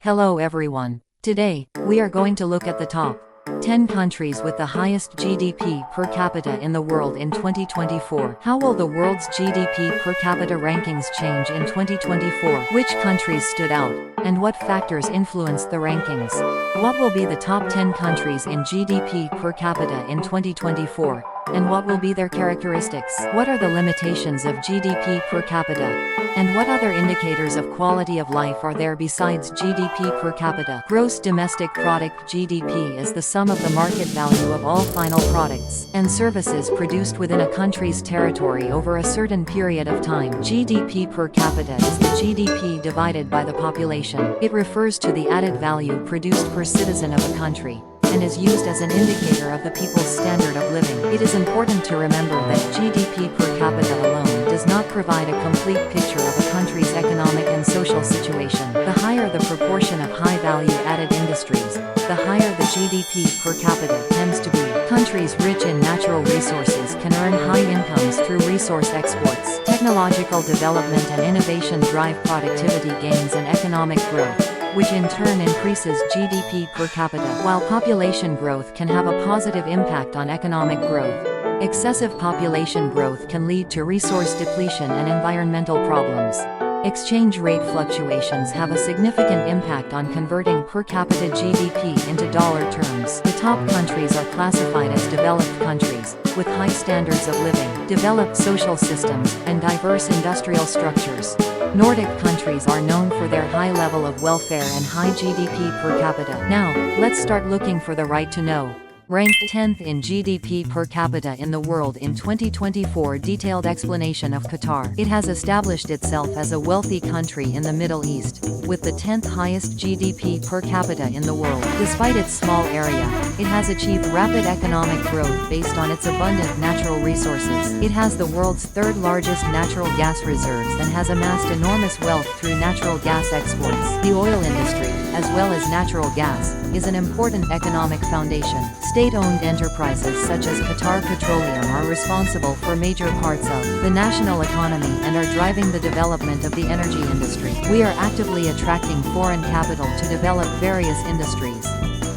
Hello everyone. Today, we are going to look at the top 10 countries with the highest GDP per capita in the world in 2024. How will the world's GDP per capita rankings change in 2024? Which countries stood out? And what factors influenced the rankings? What will be the top 10 countries in GDP per capita in 2024? And what will be their characteristics? What are the limitations of GDP per capita? And what other indicators of quality of life are there besides GDP per capita? Gross domestic product (GDP) is the sum of the market value of all final products and services produced within a country's territory over a certain period of time. GDP per capita is the GDP divided by the population. It refers to the added value produced per citizen of a country and is used as an indicator of the people's standard of living. It is important to remember that GDP per capita alone does not provide a complete picture of a country's economic and social situation. The higher the proportion of high-value added industries, the higher the GDP per capita tends to be. Countries rich in natural resources can earn high incomes through resource exports. Technological development and innovation drive productivity gains and economic growth, which in turn increases GDP per capita. While population growth can have a positive impact on economic growth, excessive population growth can lead to resource depletion and environmental problems. Exchange rate fluctuations have a significant impact on converting per capita GDP into dollar terms. The top countries are classified as developed countries, with high standards of living, developed social systems, and diverse industrial structures. Nordic countries are known for their high level of welfare and high GDP per capita. Now, let's start looking for the right to know. Ranked 10th in GDP per capita in the world in 2024. Detailed explanation of Qatar. It has established itself as a wealthy country in the Middle East, with the 10th highest GDP per capita in the world. Despite its small area, it has achieved rapid economic growth based on its abundant natural resources. It has the world's third largest natural gas reserves and has amassed enormous wealth through natural gas exports. The oil industry, as well as natural gas, is an important economic foundation. State-owned enterprises such as Qatar Petroleum are responsible for major parts of the national economy and are driving the development of the energy industry. We are actively attracting foreign capital to develop various industries.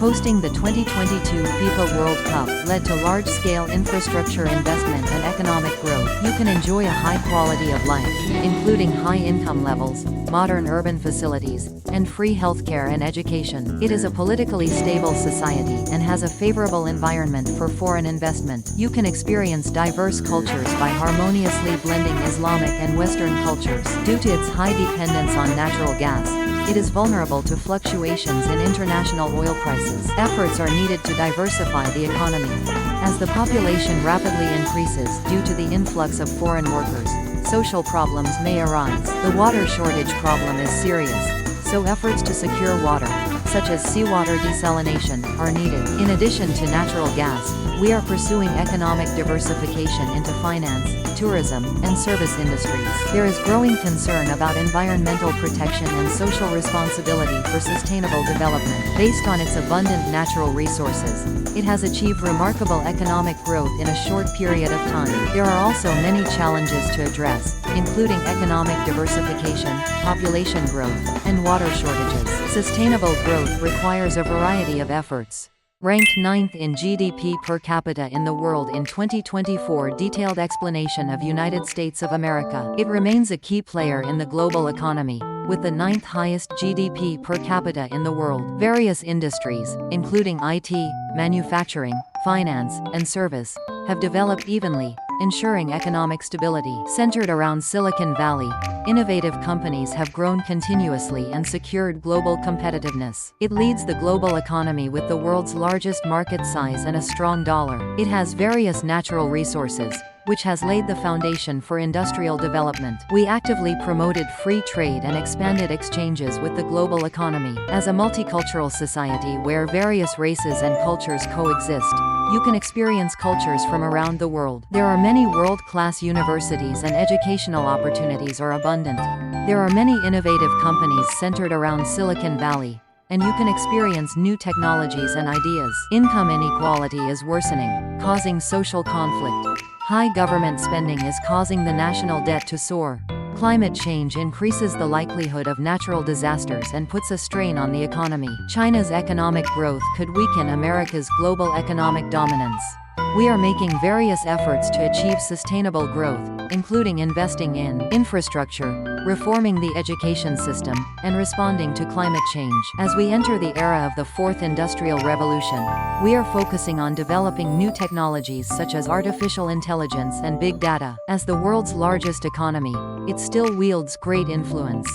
Hosting the 2022 FIFA World Cup led to large-scale infrastructure investment and economic growth. You can enjoy a high quality of life, including high income levels, modern urban facilities, and free healthcare and education. It is a politically stable society and has a favorable environment for foreign investment. You can experience diverse cultures by harmoniously blending Islamic and Western cultures. Due to its high dependence on natural gas, it is vulnerable to fluctuations in international oil prices. Efforts are needed to diversify the economy. As the population rapidly increases due to the influx of foreign workers, social problems may arise. The water shortage problem is serious, so efforts to secure water, such as seawater desalination, are needed. In addition to natural gas, we are pursuing economic diversification into finance, tourism, and service industries. There is growing concern about environmental protection and social responsibility for sustainable development. Based on its abundant natural resources, it has achieved remarkable economic growth in a short period of time. There are also many challenges to address, including economic diversification, population growth, and water shortages. Sustainable growth requires a variety of efforts. Ranked 9th in GDP per capita in the world in 2024. Detailed explanation of United States of America. It remains a key player in the global economy, with the 9th highest GDP per capita in the world. Various industries, including IT, manufacturing, finance, and service, have developed evenly, ensuring economic stability. Centered around Silicon Valley, innovative companies have grown continuously and secured global competitiveness. It leads the global economy with the world's largest market size and a strong dollar. It has various natural resources, which has laid the foundation for industrial development. We actively promoted free trade and expanded exchanges with the global economy. As a multicultural society where various races and cultures coexist, you can experience cultures from around the world. There are many world-class universities and educational opportunities are abundant. There are many innovative companies centered around Silicon Valley, and you can experience new technologies and ideas. Income inequality is worsening, causing social conflict. High government spending is causing the national debt to soar. Climate change increases the likelihood of natural disasters and puts a strain on the economy. China's economic growth could weaken America's global economic dominance. We are making various efforts to achieve sustainable growth, including investing in infrastructure, reforming the education system, and responding to climate change. As we enter the era of the fourth industrial revolution, we are focusing on developing new technologies such as artificial intelligence and big data. As the world's largest economy, it still wields great influence.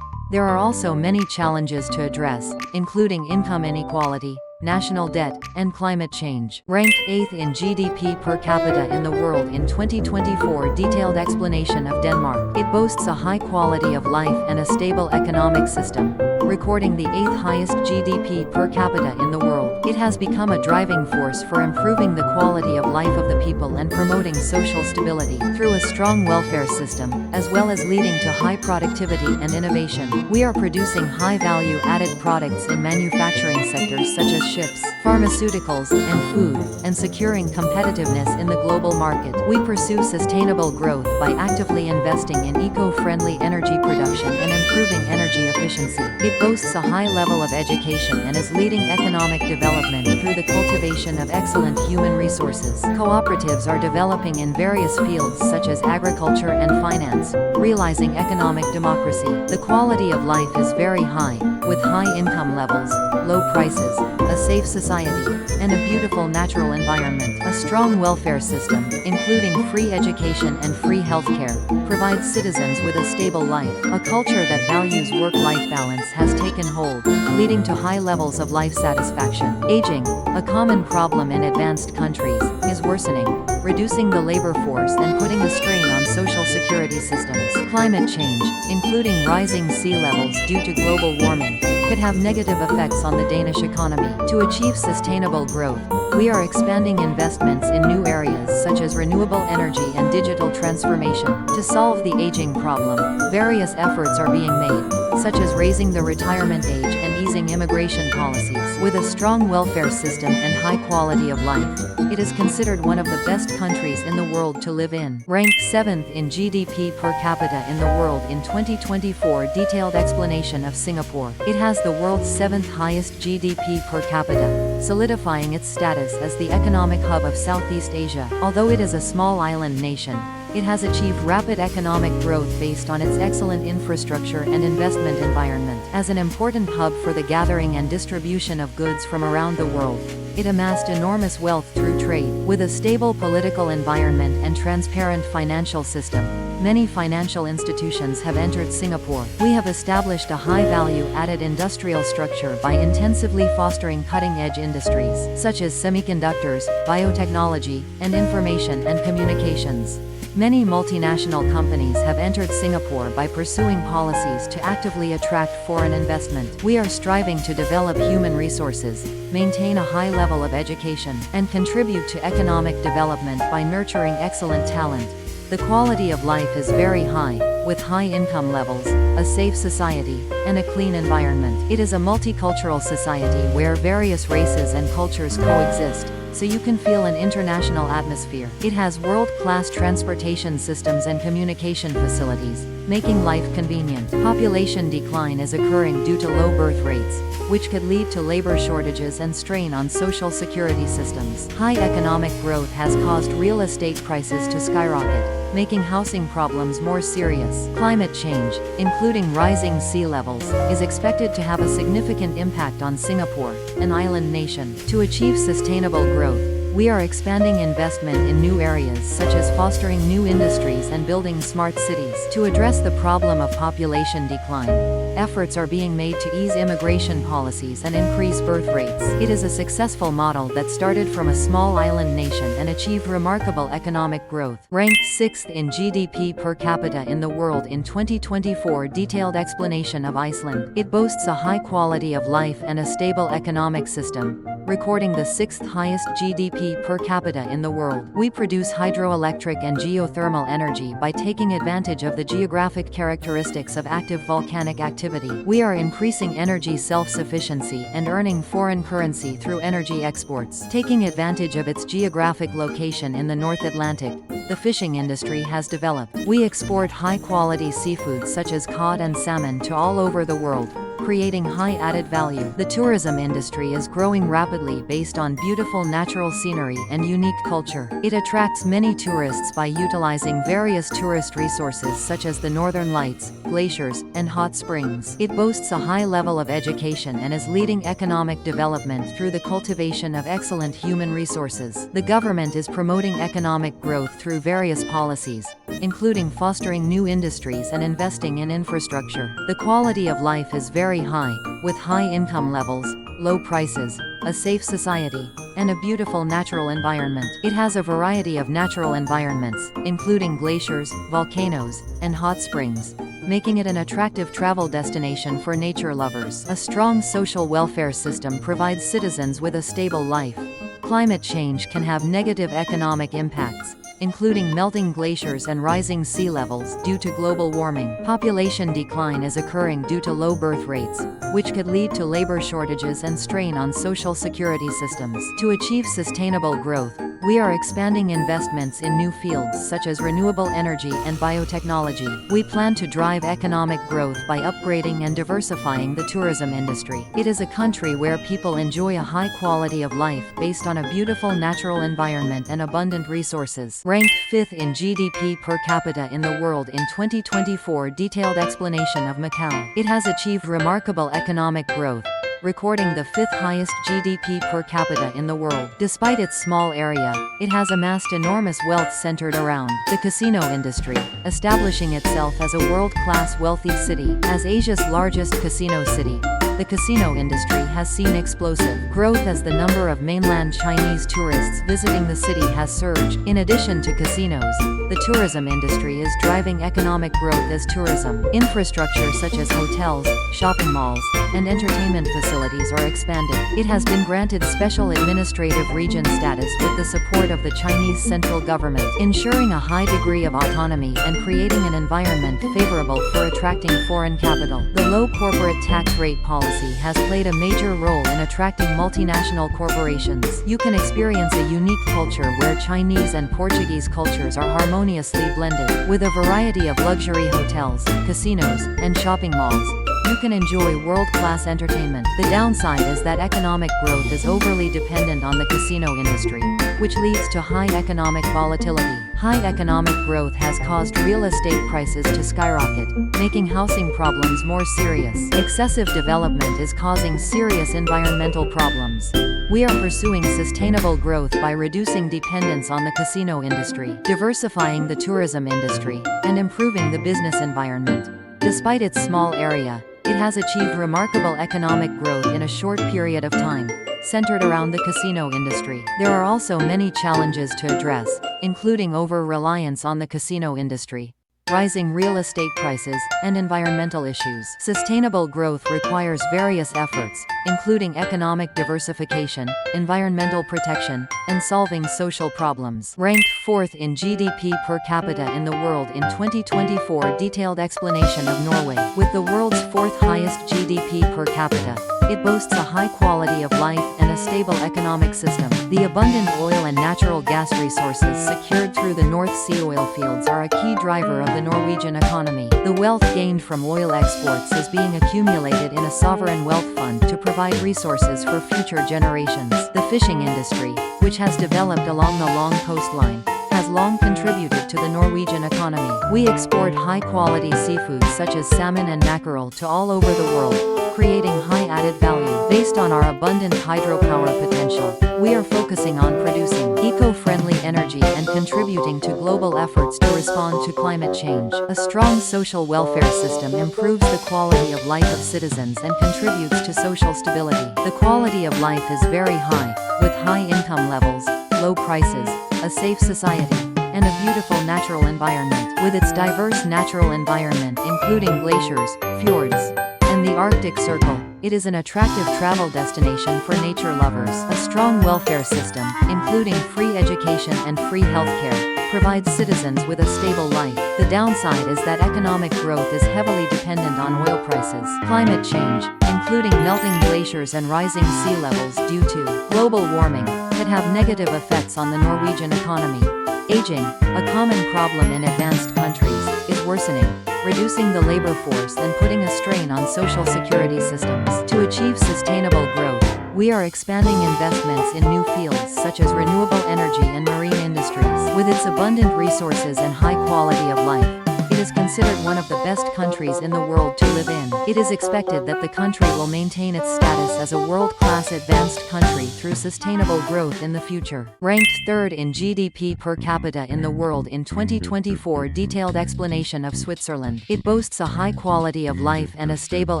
There are also many challenges to address, including income inequality, national debt, and climate change. Ranked 8th in GDP per capita in the world in 2024. Detailed explanation of Denmark. It boasts a high quality of life and a stable economic system, recording the 8th highest GDP per capita in the world. It has become a driving force for improving the quality of life of the people and promoting social stability through a strong welfare system, as well as leading to high productivity and innovation. We are producing high-value added products in manufacturing sectors such as ships, pharmaceuticals, and food, and securing competitiveness in the global market. We pursue sustainable growth by actively investing in eco-friendly energy production and improving energy efficiency. It boasts a high level of education and is leading economic development through the cultivation of excellent human resources. Cooperatives are developing in various fields such as agriculture and finance, realizing economic democracy. The quality of life is very high, with high income levels, low prices, a safe society, and a beautiful natural environment. A strong welfare system, including free education and free healthcare, provides citizens with a stable life. A culture that values work-life balance has taken hold, leading to high levels of life satisfaction. Aging, a common problem in advanced countries, is worsening, reducing the labor force and putting a strain on social security systems. Climate change, including rising sea levels due to global warming, could have negative effects on the Danish economy. To achieve sustainable growth, we are expanding investments in new areas such as renewable energy and digital transformation. To solve the aging problem, various efforts are being made, such as raising the retirement age and easing immigration policies. With a strong welfare system and high quality of life, it is considered one of the best countries in the world to live in. Ranked 7th in GDP per capita in the world in 2024. Detailed explanation of Singapore. It has the world's 7th highest GDP per capita, solidifying its status as the economic hub of Southeast Asia. Although it is a small island nation, it has achieved rapid economic growth based on its excellent infrastructure and investment environment. As an important hub for the gathering and distribution of goods from around the world, it amassed enormous wealth through trade. With a stable political environment and transparent financial system, many financial institutions have entered Singapore. We have established a high-value added industrial structure by intensively fostering cutting-edge industries, such as semiconductors, biotechnology, and information and communications. Many multinational companies have entered Singapore by pursuing policies to actively attract foreign investment. We are striving to develop human resources, maintain a high level of education, and contribute to economic development by nurturing excellent talent. The quality of life is very high, with high income levels, a safe society, and a clean environment. It is a multicultural society where various races and cultures coexist, so you can feel an international atmosphere. It has world-class transportation systems and communication facilities, making life convenient. Population decline is occurring due to low birth rates, which could lead to labor shortages and strain on social security systems. High economic growth has caused real estate prices to skyrocket, making housing problems more serious. Climate change, including rising sea levels, is expected to have a significant impact on Singapore, an island nation. To achieve sustainable growth, we are expanding investment in new areas such as fostering new industries and building smart cities. To address the problem of population decline, efforts are being made to ease immigration policies and increase birth rates. It is a successful model that started from a small island nation and achieved remarkable economic growth. Ranked 6th in GDP per capita in the world in 2024. Detailed explanation of Iceland. It boasts a high quality of life and a stable economic system, recording the 6th highest GDP per capita in the world. We produce hydroelectric and geothermal energy by taking advantage of the geographic characteristics of active volcanic activity. We are increasing energy self-sufficiency and earning foreign currency through energy exports. Taking advantage of its geographic location in the North Atlantic, the fishing industry has developed. We export high-quality seafoods such as cod and salmon to all over the world, creating high added value. The tourism industry is growing rapidly based on beautiful natural scenery and unique culture. It attracts many tourists by utilizing various tourist resources such as the northern lights, glaciers, and hot springs. It boasts a high level of education and is leading economic development through the cultivation of excellent human resources. The government is promoting economic growth through various policies, including fostering new industries and investing in infrastructure. The quality of life is very high, with high income levels, low prices, a safe society, and a beautiful natural environment. It has a variety of natural environments, including glaciers, volcanoes, and hot springs, making it an attractive travel destination for nature lovers. A strong social welfare system provides citizens with a stable life. Climate change can have negative economic impacts, including melting glaciers and rising sea levels due to global warming. Population decline is occurring due to low birth rates, which could lead to labor shortages and strain on social security systems. To achieve sustainable growth, we are expanding investments in new fields such as renewable energy and biotechnology. We plan to drive economic growth by upgrading and diversifying the tourism industry. It is a country where people enjoy a high quality of life based on a beautiful natural environment and abundant resources. Ranked 5th in GDP per capita in the world in 2024. Detailed explanation of Macau. It has achieved remarkable economic growth, recording the 5th highest GDP per capita in the world. Despite its small area, it has amassed enormous wealth centered around the casino industry, establishing itself as a world-class wealthy city. As Asia's largest casino city, the casino industry has seen explosive growth as the number of mainland Chinese tourists visiting the city has surged. In addition to casinos, the tourism industry is driving economic growth as tourism infrastructure such as hotels, shopping malls, and entertainment facilities are expanded. It has been granted special administrative region status with the support of the Chinese central government, ensuring a high degree of autonomy and creating an environment favorable for attracting foreign capital. The low corporate tax rate policy has played a major role in attracting multinational corporations. You can experience a unique culture where Chinese and Portuguese cultures are harmoniously blended. With a variety of luxury hotels, casinos, and shopping malls, you can enjoy world-class entertainment. The downside is that economic growth is overly dependent on the casino industry, which leads to high economic volatility. High economic growth has caused real estate prices to skyrocket, making housing problems more serious. Excessive development is causing serious environmental problems. We are pursuing sustainable growth by reducing dependence on the casino industry, diversifying the tourism industry, and improving the business environment. Despite its small area, it has achieved remarkable economic growth in a short period of time, centered around the casino industry. There are also many challenges to address, including over-reliance on the casino industry, rising real estate prices, and environmental issues. Sustainable growth requires various efforts, including economic diversification, environmental protection, and solving social problems. Ranked 4th in GDP per capita in the world in 2024. Detailed explanation of Norway. With the world's 4th highest GDP per capita, it boasts a high quality of life and a stable economic system. The abundant oil and natural gas resources secured through the North Sea oil fields are a key driver of the Norwegian economy. The wealth gained from oil exports is being accumulated in a sovereign wealth fund to provide resources for future generations. The fishing industry, which has developed along the long coastline, has long contributed to the Norwegian economy. We export high-quality seafoods such as salmon and mackerel to all over the world, creating high added value. Based on our abundant hydropower potential, we are focusing on producing eco-friendly energy and contributing to global efforts to respond to climate change. A strong social welfare system improves the quality of life of citizens and contributes to social stability. The quality of life is very high, with high income levels, low prices, a safe society, and a beautiful natural environment. With its diverse natural environment including glaciers, fjords, and the Arctic Circle, It is an attractive travel destination for nature lovers. A strong welfare system, including free education and free healthcare, provides citizens with a stable life. The downside is that economic growth is heavily dependent on oil prices. Climate change, including melting glaciers and rising sea levels due to global warming, could have negative effects on the Norwegian economy. Aging, a common problem in advanced countries, is worsening, reducing the labor force and putting a strain on social security systems. To achieve sustainable growth, we are expanding investments in new fields such as renewable energy and marine industries. With its abundant resources and high quality of life, it is considered one of the best countries in the world to live in. It is expected that the country will maintain its status as a world-class advanced country through sustainable growth in the future. Ranked third in GDP per capita in the world in 2024. Detailed explanation of Switzerland. It boasts a high quality of life and a stable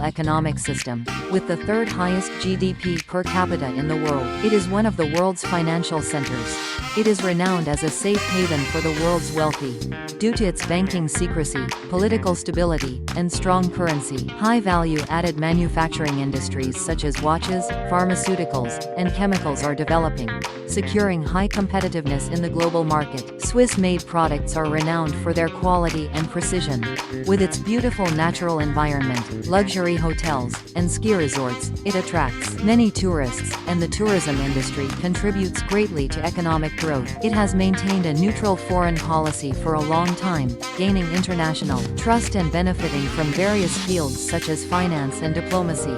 economic system, with the third highest GDP per capita in the world. It is one of the world's financial centers. It is renowned as a safe haven for the world's wealthy, due to its banking secrecy, political stability, and strong currency. High-value-added manufacturing industries such as watches, pharmaceuticals, and chemicals are developing, securing high competitiveness in the global market. Swiss-made products are renowned for their quality and precision. With its beautiful natural environment, luxury hotels, and ski resorts, it attracts many tourists, and the tourism industry contributes greatly to economic growth. It has maintained a neutral foreign policy for a long time, gaining international trust and benefiting from various fields such as finance and diplomacy.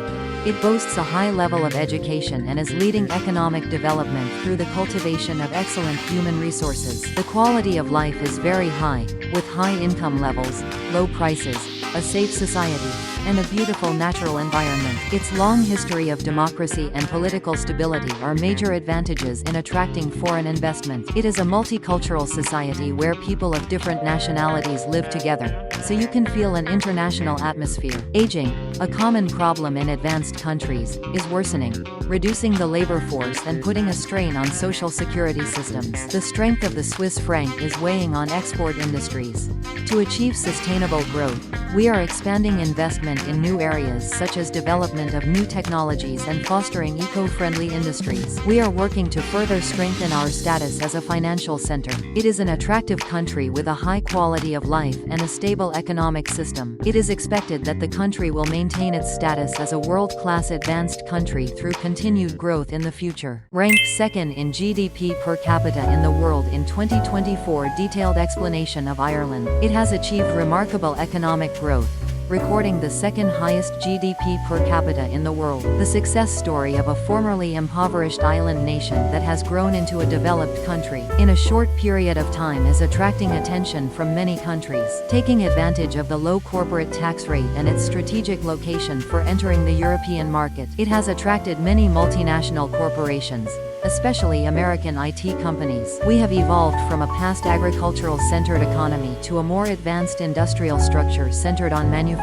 It boasts a high level of education and is leading economic development through the cultivation of excellent human resources. The quality of life is very high, with high income levels, low prices, a safe society, and a beautiful natural environment. Its long history of democracy and political stability are major advantages in attracting foreign investment. It is a multicultural society where people of different nationalities live together, so you can feel an international atmosphere. Aging, a common problem in advanced countries, is worsening, reducing the labor force and putting a strain on social security systems. The strength of the Swiss franc is weighing on export industries. To achieve sustainable growth, we are expanding investment in new areas such as development of new technologies and fostering eco-friendly industries. We are working to further strengthen our status as a financial center. It is an attractive country with a high quality of life and a stable economic system. It is expected that the country will maintain its status as a world-class advanced country through continued growth in the future. Ranked second in GDP per capita in the world in 2024. Detailed explanation of Ireland. It has achieved remarkable economic growth, recording the second highest GDP per capita in the world. The success story of a formerly impoverished island nation that has grown into a developed country in a short period of time is attracting attention from many countries. Taking advantage of the low corporate tax rate and its strategic location for entering the European market, it has attracted many multinational corporations, especially American IT companies. We have evolved from a past agricultural-centered economy to a more advanced industrial structure centered on manufacturing,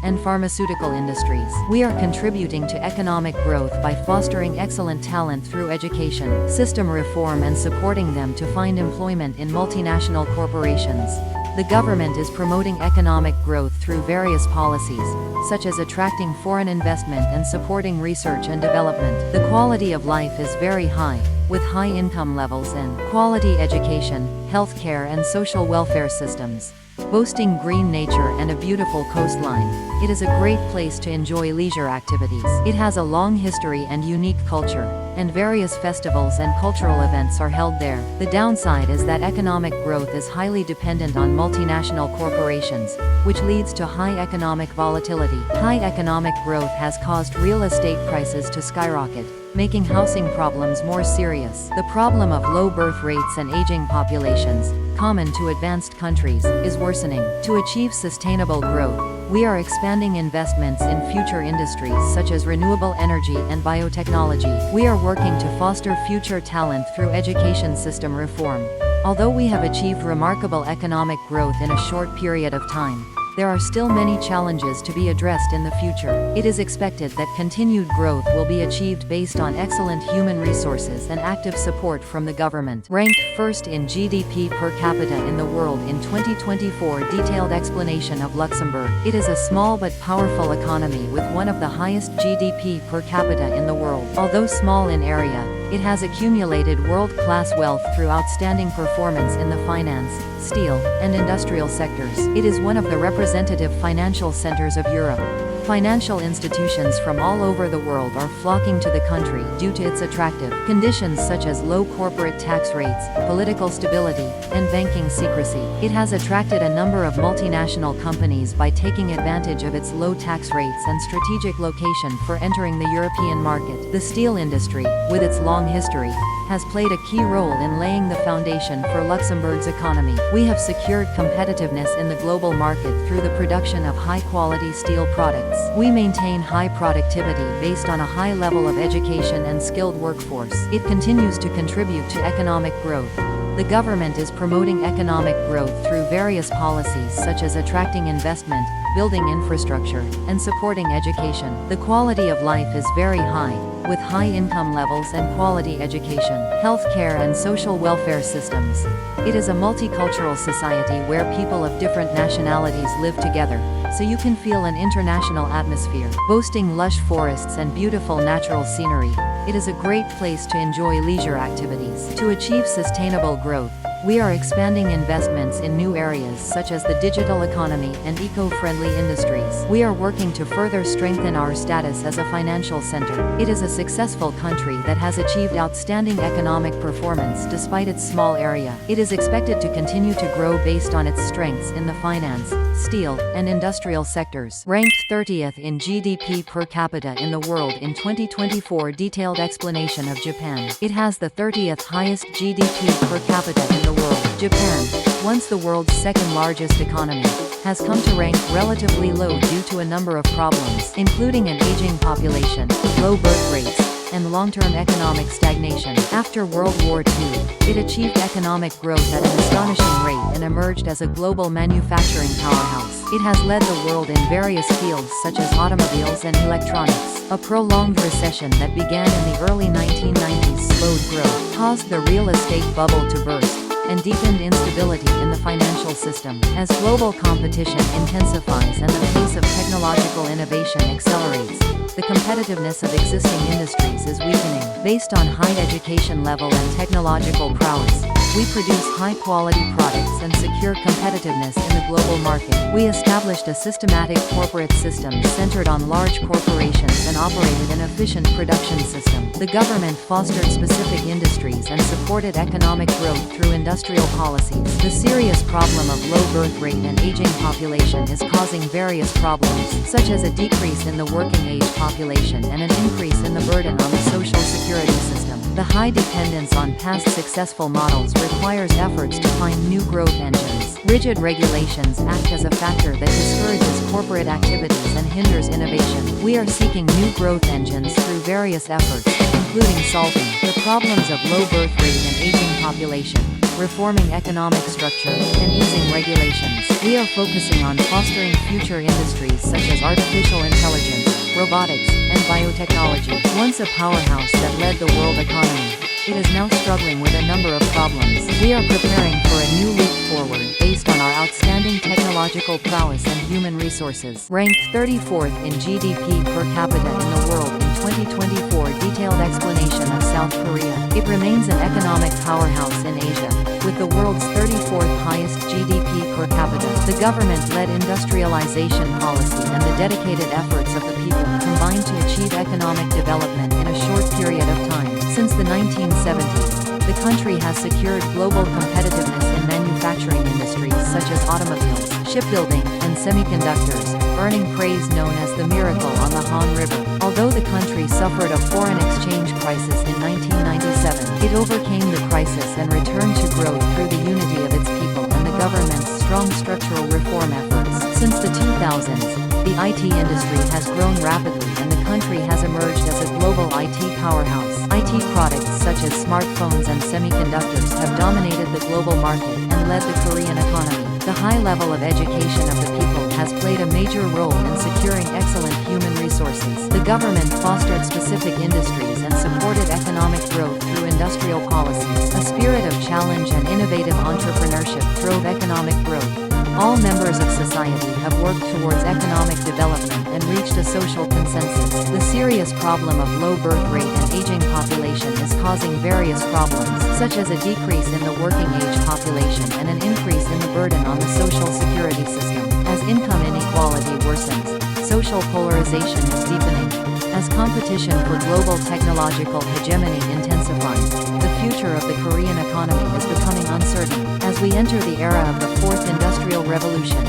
and pharmaceutical industries. We are contributing to economic growth by fostering excellent talent through education, system reform and supporting them to find employment in multinational corporations. The government is promoting economic growth through various policies, such as attracting foreign investment and supporting research and development. The quality of life is very high, with high income levels and quality education, healthcare and social welfare systems. Boasting green nature and a beautiful coastline, it is a great place to enjoy leisure activities. It has a long history and unique culture, and various festivals and cultural events are held there. The downside is that economic growth is highly dependent on multinational corporations, which leads to high economic volatility. High economic growth has caused real estate prices to skyrocket, making housing problems more serious. The problem of low birth rates and aging populations, common to advanced countries, is worsening. To achieve sustainable growth, we are expanding investments in future industries such as renewable energy and biotechnology. We are working to foster future talent through education system reform. Although we have achieved remarkable economic growth in a short period of time, there are still many challenges to be addressed in the future. It is expected that continued growth will be achieved based on excellent human resources and active support from the government. Ranked first in GDP per capita in the world in 2024. Detailed explanation of Luxembourg. It is a small but powerful economy with one of the highest GDP per capita in the world. Although small in area, it has accumulated world-class wealth through outstanding performance in the finance, steel, and industrial sectors. It is one of the representative financial centers of Europe. Financial institutions from all over the world are flocking to the country due to its attractive conditions such as low corporate tax rates, political stability, and banking secrecy. It has attracted a number of multinational companies by taking advantage of its low tax rates and strategic location for entering the European market. The steel industry, with its long history, has played a key role in laying the foundation for Luxembourg's economy. We have secured competitiveness in the global market through the production of high-quality steel products. We maintain high productivity based on a high level of education and skilled workforce. It continues to contribute to economic growth. The government is promoting economic growth through various policies such as attracting investment, building infrastructure, and supporting education. The quality of life is very high, with high income levels and quality education, healthcare and social welfare systems. It is a multicultural society where people of different nationalities live together, so you can feel an international atmosphere. Boasting lush forests and beautiful natural scenery, it is a great place to enjoy leisure activities. To achieve sustainable growth, we are expanding investments in new areas such as the digital economy and eco-friendly industries. We are working to further strengthen our status as a financial center. It is a successful country that has achieved outstanding economic performance despite its small area. It is expected to continue to grow based on its strengths in the finance, steel, and industrial sectors. Ranked 30th in GDP per capita in the world in 2024. Detailed explanation of Japan. It has the 30th highest GDP per capita in the world. Japan, once the world's second largest economy, has come to rank relatively low due to a number of problems, including an aging population, low birth rates, and long-term economic stagnation. After World War II, it achieved economic growth at an astonishing rate and emerged as a global manufacturing powerhouse. It has led the world in various fields such as automobiles and electronics. A prolonged recession that began in the early 1990s slowed growth, caused the real estate bubble to burst, and deepened instability in the financial system. As global competition intensifies and the pace of technological innovation accelerates, the competitiveness of existing industries is weakening. Based on high education level and technological prowess, we produce high-quality products and secure competitiveness in the global market. We established a systematic corporate system centered on large corporations and operated an efficient production system. The government fostered specific industries and supported economic growth through industrial policies. The serious problem of low birth rate and aging population is causing various problems, such as a decrease in the working age population and an increase in the burden on the social security system. The high dependence on past successful models requires efforts to find new growth engines. Rigid regulations act as a factor that discourages corporate activities and hinders innovation. We are seeking new growth engines through various efforts, including solving the problems of low birth rate and aging population, reforming economic structure, and easing regulations. We are focusing on fostering future industries such as artificial intelligence, robotics, and biotechnology. Once a powerhouse that led the world economy, it is now struggling with a number of problems. We are preparing for a new leap forward based on our outstanding technological prowess and human resources. Ranked 34th in GDP per capita in the world in 2024. Detailed explanation of South Korea. It remains an economic powerhouse in Asia, with the world's 34th highest GDP per capita. The government-led industrialization policy and the dedicated efforts of the people combined to achieve economic development in a short period of time. Since the 1970s, the country has secured global competitiveness in manufacturing industries such as automobiles, shipbuilding, and semiconductors, earning praise known as the miracle on the Han River. Although the country suffered a foreign exchange crisis in 1997, it overcame the crisis and returned to growth through the unity of its people and the government's strong structural reform efforts. Since the 2000s, the IT industry has grown rapidly and the country has emerged as a global IT powerhouse. IT products such as smartphones and semiconductors have dominated the global market and led the Korean economy. The high level of education of the people has played a major role in securing excellent human resources. The government fostered specific industries and supported economic growth through industrial policies. A spirit of challenge and innovative entrepreneurship drove economic growth. All members of society have worked towards economic development and reached a social consensus. The serious problem of low birth rate and aging population is causing various problems, such as a decrease in the working age population and an increase in the burden on the social security system. As income inequality worsens, social polarization is deepening. As competition for global technological hegemony intensifies, the future of the Korean economy is becoming uncertain. As we enter the era of the Fourth Industrial Revolution,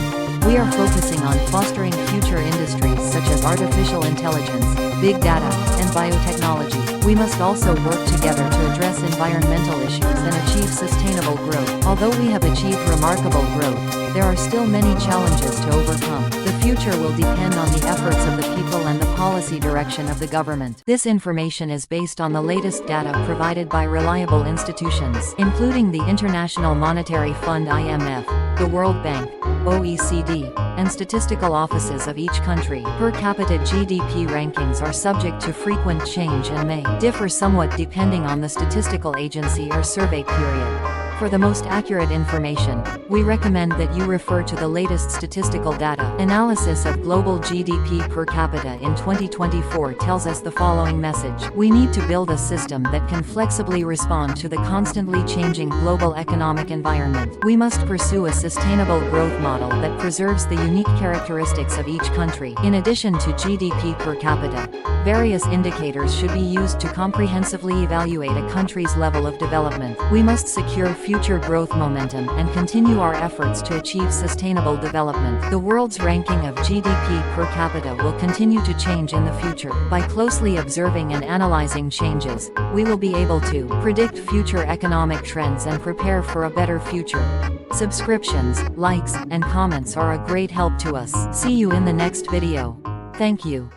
we are focusing on fostering future industries such as artificial intelligence, big data, and biotechnology. We must also work together to address environmental issues and achieve sustainable growth. Although we have achieved remarkable growth, there are still many challenges to overcome. The future will depend on the efforts of the people and the policy direction of the government. This information is based on the latest data provided by reliable institutions, including the International Monetary Fund (IMF), the World Bank, OECD, and statistical offices of each country. Per capita GDP rankings are subject to frequent change and may differ somewhat depending on the statistical agency or survey period. For the most accurate information, we recommend that you refer to the latest statistical data. Analysis of global GDP per capita in 2024 tells us the following message. We need to build a system that can flexibly respond to the constantly changing global economic environment. We must pursue a sustainable growth model that preserves the unique characteristics of each country. In addition to GDP per capita, various indicators should be used to comprehensively evaluate a country's level of development. We must secure future growth momentum and continue our efforts to achieve sustainable development. The world's ranking of GDP per capita will continue to change in the future. By closely observing and analyzing changes, we will be able to predict future economic trends and prepare for a better future. Subscriptions, likes, and comments are a great help to us. See you in the next video. Thank you.